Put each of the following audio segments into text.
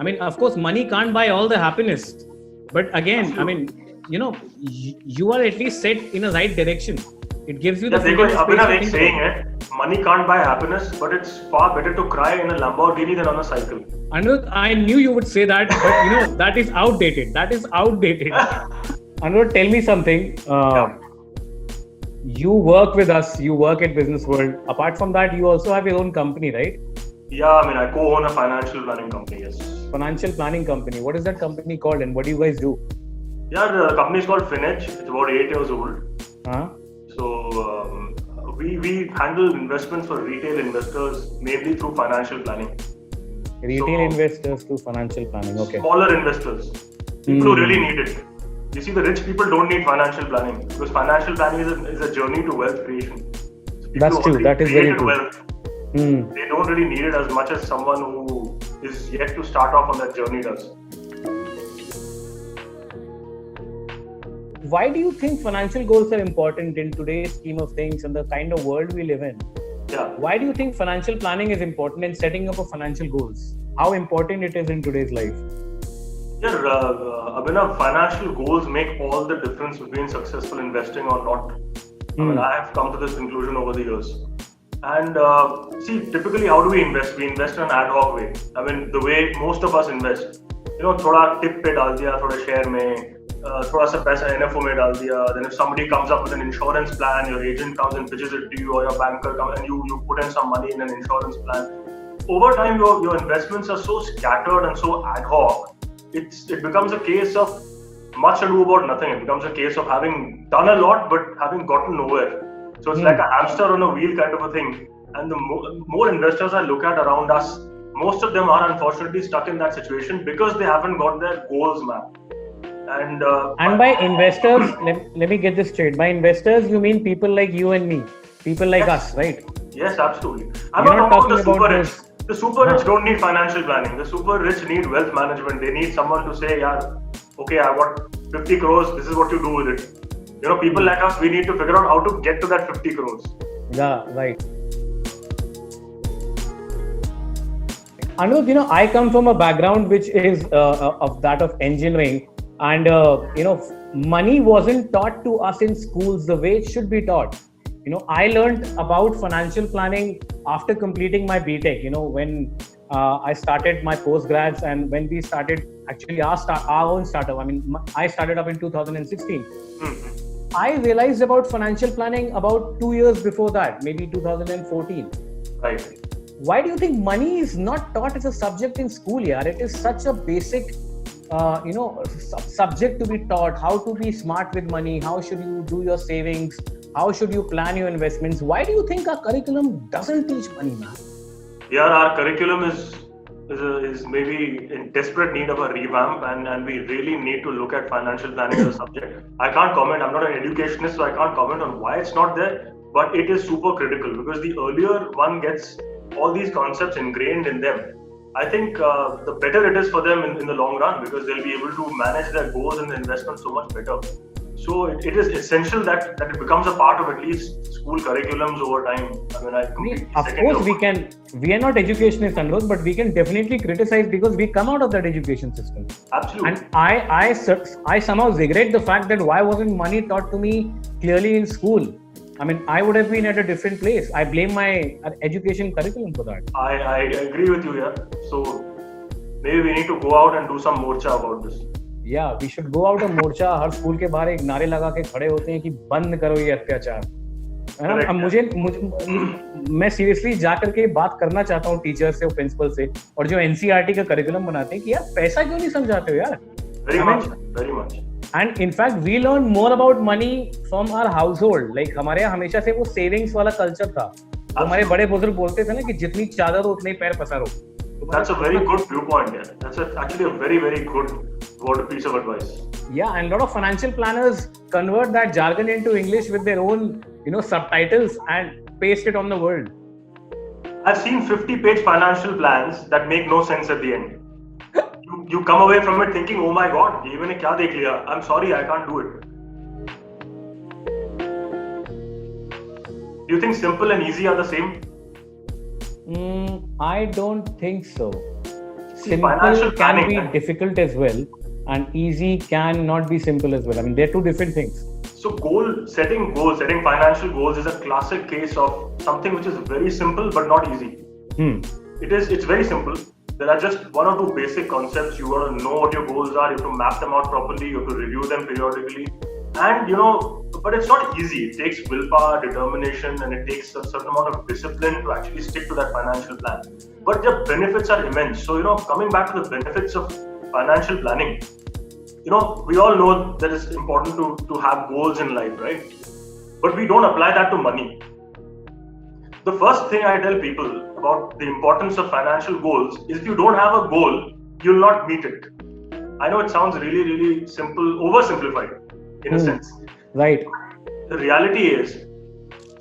I mean, of course, money can't buy all the happiness. But again, I mean, you are at least set in a right direction. It gives you the freedom of space to think saying it. Money can't buy happiness, but it's far better to cry in a Lamborghini than on a cycle. Anirudh, I knew you would say that, but that is outdated. That is outdated. Anirudh, tell me something. You work with us. You work at Business World. Apart from that, you also have your own company, right? Yeah, I mean, I co-own a financial planning company. Yes. Financial planning company. What is that company called, and what do you guys do? Yeah, the company is called FinEdge. It's about 8 years old. So we handle investments for retail investors mainly through financial planning. Retail investors through financial planning. Okay. Smaller investors, people who really need it. You see, the rich people don't need financial planning because financial planning is a journey to wealth creation. So that's true. That is very true. Wealth, they don't really need it as much as someone who is yet to start off on that journey does. Why do you think financial goals are important in today's scheme of things and the kind of world we live in? Yeah. Why do you think financial planning is important in setting up a financial goals? How important it is in today's life? Yeah, Abhinav, financial goals make all the difference between successful investing or not. I mean, I have come to this conclusion over the years. And see, typically, how do we invest? We invest in an ad hoc way. I mean, the way most of us invest. थोड़ा tip पे डाल दिया, थोड़ा share में, थोड़ा सा पैसा NFO में डाल दिया. Then if somebody comes up with an insurance plan, your agent comes and pitches it to you, or your banker comes and you put in some money in an insurance plan. Over time, your investments are so scattered and so ad hoc. It becomes a case of much ado about nothing. It becomes a case of having done a lot but having gotten nowhere. So it's like a hamster on a wheel kind of a thing. And the more investors I look at around us, most of them are unfortunately stuck in that situation because they haven't got their goals mapped. And by investors, let me get this straight. By investors, you mean people like you and me, people like us, right? Yes, absolutely. I'm not talking about the super rich. The super rich don't need financial planning. The super rich need wealth management. They need someone to say, okay, I got 50 crores. This is what you do with it. People like us, we need to figure out how to get to that 50 crores. Yeah, right. Anirudh, I come from a background which is of that of engineering, and money wasn't taught to us in schools the way it should be taught. I learned about financial planning after completing my BTech. When I started my postgrads and when we started actually our own startup. I mean, I started up in 2016. I realized about financial planning about 2 years before that, maybe 2014. Right. Why do you think money is not taught as a subject in school? It is such a basic, subject to be taught. How to be smart with money? How should you do your savings? How should you plan your investments? Why do you think our curriculum doesn't teach money, man? Yeah, our curriculum is maybe in desperate need of a revamp, and we really need to look at financial planning as a subject. I can't comment. I'm not an educationist, so I can't comment on why it's not there. But it is super critical because the earlier one gets all these concepts ingrained in them, I think the better it is for them in the long run because they'll be able to manage their goals and the investment so much better. So it is essential that it becomes a part of at least school curriculums over time. I mean, of course we are not educationists, Anirudh, but we can definitely criticize because we come out of that education system. Absolutely. And I somehow regret the fact that why wasn't money taught to me clearly in school? I mean, I would have been at a different place. I blame my education curriculum for that. I agree with you, yeah. So maybe we need to go out and do some morcha about this. Yeah, we should go out of morcha. Her school के बाहर एक नारे लगा के खड़े होते हैं कि बंद करो ये अत्याचार. अब मैं सीरियसली जाकर के बात करना चाहता हूँ टीचर से और प्रिंसिपल से और जो एनसीईआरटी का करिकुलम बनाते हैं कि यार पैसा क्यों नहीं समझाते हो यार? Very much. And in fact, we learn more about money from our household. Like हमारे यहाँ हमेशा से वो savings वाला culture था. हमारे बड़े बुजुर्ग बोलते थे ना कि जितनी चादर हो उतने पैर पसारो. That's a very good viewpoint. Yeah. That's actually a very, very good piece of advice. Yeah, and a lot of financial planners convert that jargon into English with their own, subtitles and paste it on the world. I've seen 50-page financial plans that make no sense at the end. You come away from it thinking, oh my God, ये मैंने क्या देख लिया? I'm sorry, I can't do it. Do you think simple and easy are the same? I don't think so. simple financial can be planning. difficult as well, and easy can not be simple as well. I mean, they're two different things. So setting financial goals is a classic case of something which is very simple but not easy. It's very simple. There are just one or two basic concepts. You got to know what your goals are. You have to map them out properly. You have to review them periodically. And but it's not easy. It takes willpower, determination, and it takes a certain amount of discipline to actually stick to that financial plan. But the benefits are immense. So, coming back to the benefits of financial planning, we all know that it's important to have goals in life, right? But we don't apply that to money. The first thing I tell people about the importance of financial goals is if you don't have a goal, you'll not meet it. I know it sounds really, really simple, oversimplified in a sense. Right. The reality is,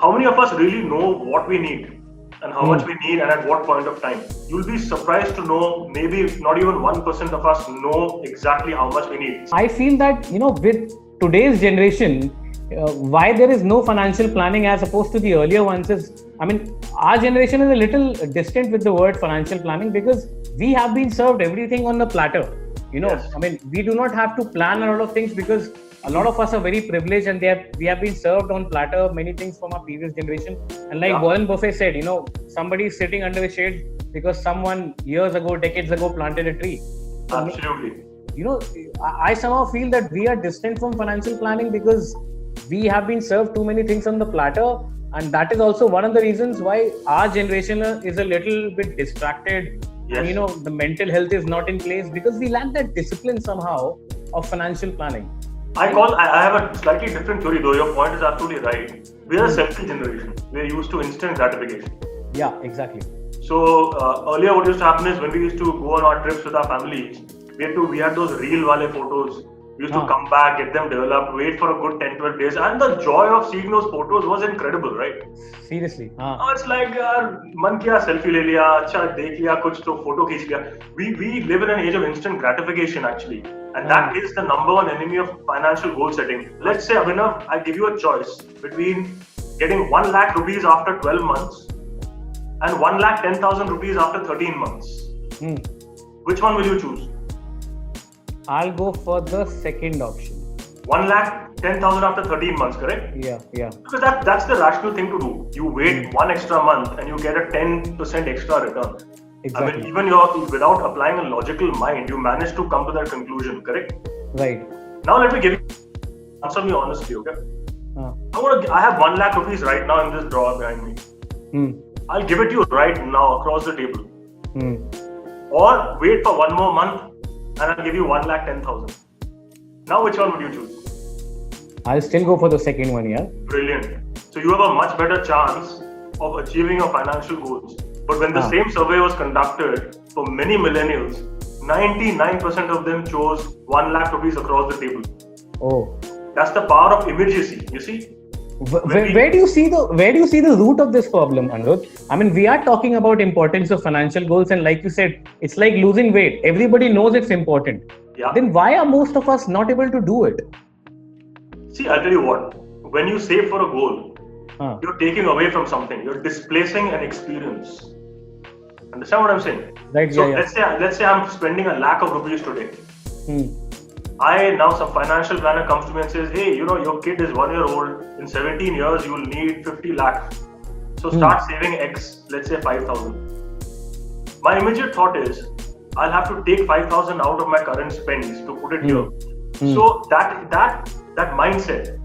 how many of us really know what we need and how much we need and at what point of time? You'll be surprised to know maybe not even 1% of us know exactly how much we need. I feel that, with today's generation, why there is no financial planning as opposed to the earlier ones is, our generation is a little distant with the word financial planning because we have been served everything on the platter. Yes. We do not have to plan a lot of things because a lot of us are very privileged and we have been served on platter many things from our previous generation. And like Warren Buffett said, somebody is sitting under the shade because someone decades ago planted a tree. Absolutely. I somehow feel that we are distant from financial planning because we have been served too many things on the platter, and that is also one of the reasons why our generation is a little bit distracted. Yes. And the mental health is not in place because we lack that discipline somehow of financial planning. I have a slightly different theory, though your point is absolutely right. We are a selfie generation. We are used to instant gratification. Yeah, exactly. So earlier what used to happen is when we used to go on our trips with our families, we had those reel wale photos. We used to come back, get them developed, wait for a good 10-12 days, and the joy of seeing those photos was incredible, right? Seriously. It's like, man kiya selfie le liya, acha dekh liya, kuch to photo khich liya. We live in an age of instant gratification actually, and that is the number one enemy of financial goal setting. Let's say, Abhinav, I give you a choice between getting 1 lakh rupees after 12 months and 1,10,000 rupees after 13 months. Which one will you choose? I'll go for the second option. 1,10,000 after 13 months, correct? Yeah. Because that's the rational thing to do. You wait one extra month and you get a 10% extra return. Exactly. Even without applying a logical mind, you manage to come to that conclusion, correct? Right. Now let me give you, answer me honestly, okay? I have 1 lakh rupees right now in this drawer behind me. I'll give it to you right now across the table. Or wait for one more month and I'll give you 1,10,000. Now, which one would you choose? I'll still go for the second one, yeah. Brilliant. So you have a much better chance of achieving your financial goals. But when the same survey was conducted for many millennials, 99% of them chose 1 lakh rupees across the table. Oh. That's the power of immediacy, you see? Where do you see the root of this problem, Anirudh? We are talking about importance of financial goals, and like you said, it's like losing weight. Everybody knows it's important. Yeah. Then why are most of us not able to do it? See, I'll tell you what. When you save for a goal, you're taking away from something. You're displacing an experience. Understand what I'm saying? Right. So let's say I'm spending 1 lakh of rupees today. Some financial planner comes to me and says, hey, your kid is 1 year old. In 17 years, you will need 50 lakhs. So start saving X, let's say 5,000. My immediate thought is, I'll have to take 5,000 out of my current spends to put it here. So that mindset,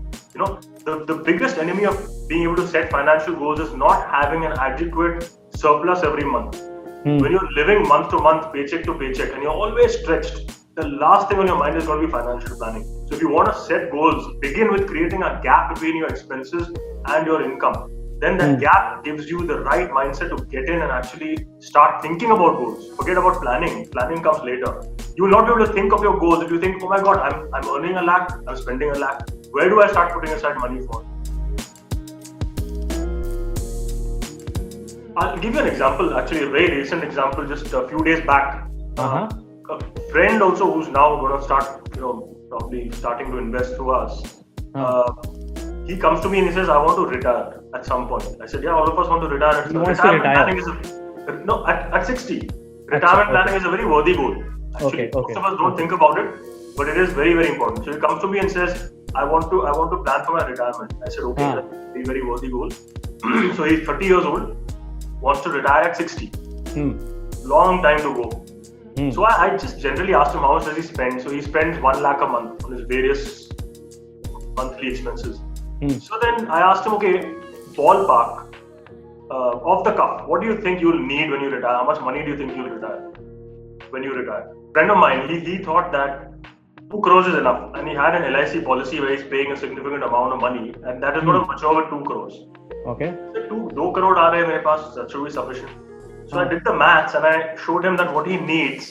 the biggest enemy of being able to set financial goals is not having an adequate surplus every month. When you're living month to month, paycheck to paycheck, and you're always stretched, the last thing on your mind is going to be financial planning. So if you want to set goals, begin with creating a gap between your expenses and your income. Then that gap gives you the right mindset to get in and actually start thinking about goals. Forget about planning. Planning comes later. You will not be able to think of your goals if you think, oh my God, I'm earning 1 lakh, I'm spending 1 lakh. Where do I start putting aside money for? I'll give you an example, actually a very recent example, just a few days back. A friend also who's now going to start, probably starting to invest through us. He comes to me and he says, I want to retire at some point. I said, yeah, all of us want to retire. He wants to retire. At 60. retirement planning is a very worthy goal. Actually, Okay. most of us don't think about it, but it is very, very important. So he comes to me and says, I want to plan for my retirement. I said, okay, that's a very, very worthy goal. So he's 30 years old, wants to retire at 60. Long time to go. So I just generally asked him how much does he spend. So he spends 1 lakh a month on his various monthly expenses. So then I asked him, okay, ballpark, off the cuff, what do you think you'll need when you retire? How much money do you think you'll retire when you retire? A friend of mine, he thought that 2 crores is enough, and he had an LIC policy where he's paying a significant amount of money, and that is going to mature with 2 crores. Okay. So 2 crore aa rahe mere paas, that should be sufficient. So I did the maths and I showed him that what he needs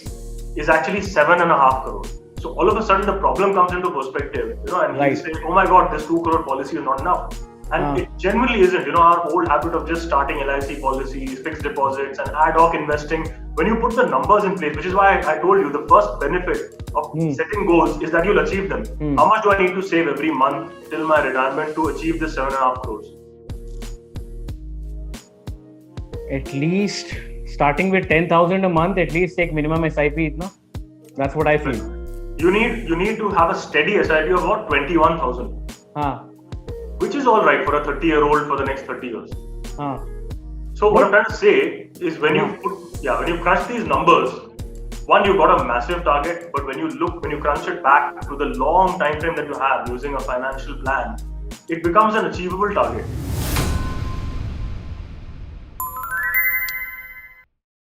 is actually 7.5 crores. So all of a sudden the problem comes into perspective, and he's saying, oh my God, this 2 crore policy is not enough. And it genuinely isn't. Our old habit of just starting LIC policies, fixed deposits, and ad hoc investing. When you put the numbers in place, which is why I told you the first benefit of setting goals is that you'll achieve them. How much do I need to save every month till my retirement to achieve this 7.5 crores? At least starting with 10,000 a month, at least take minimum SIP. No? That's what I feel. You need to have a steady SIP of about 21,000. Which is all right for a 30-year-old for the next 30 years. So what I'm trying to say is when you crunch these numbers, one, you've got a massive target, but when you crunch it back to the long time frame that you have using a financial plan, it becomes an achievable target.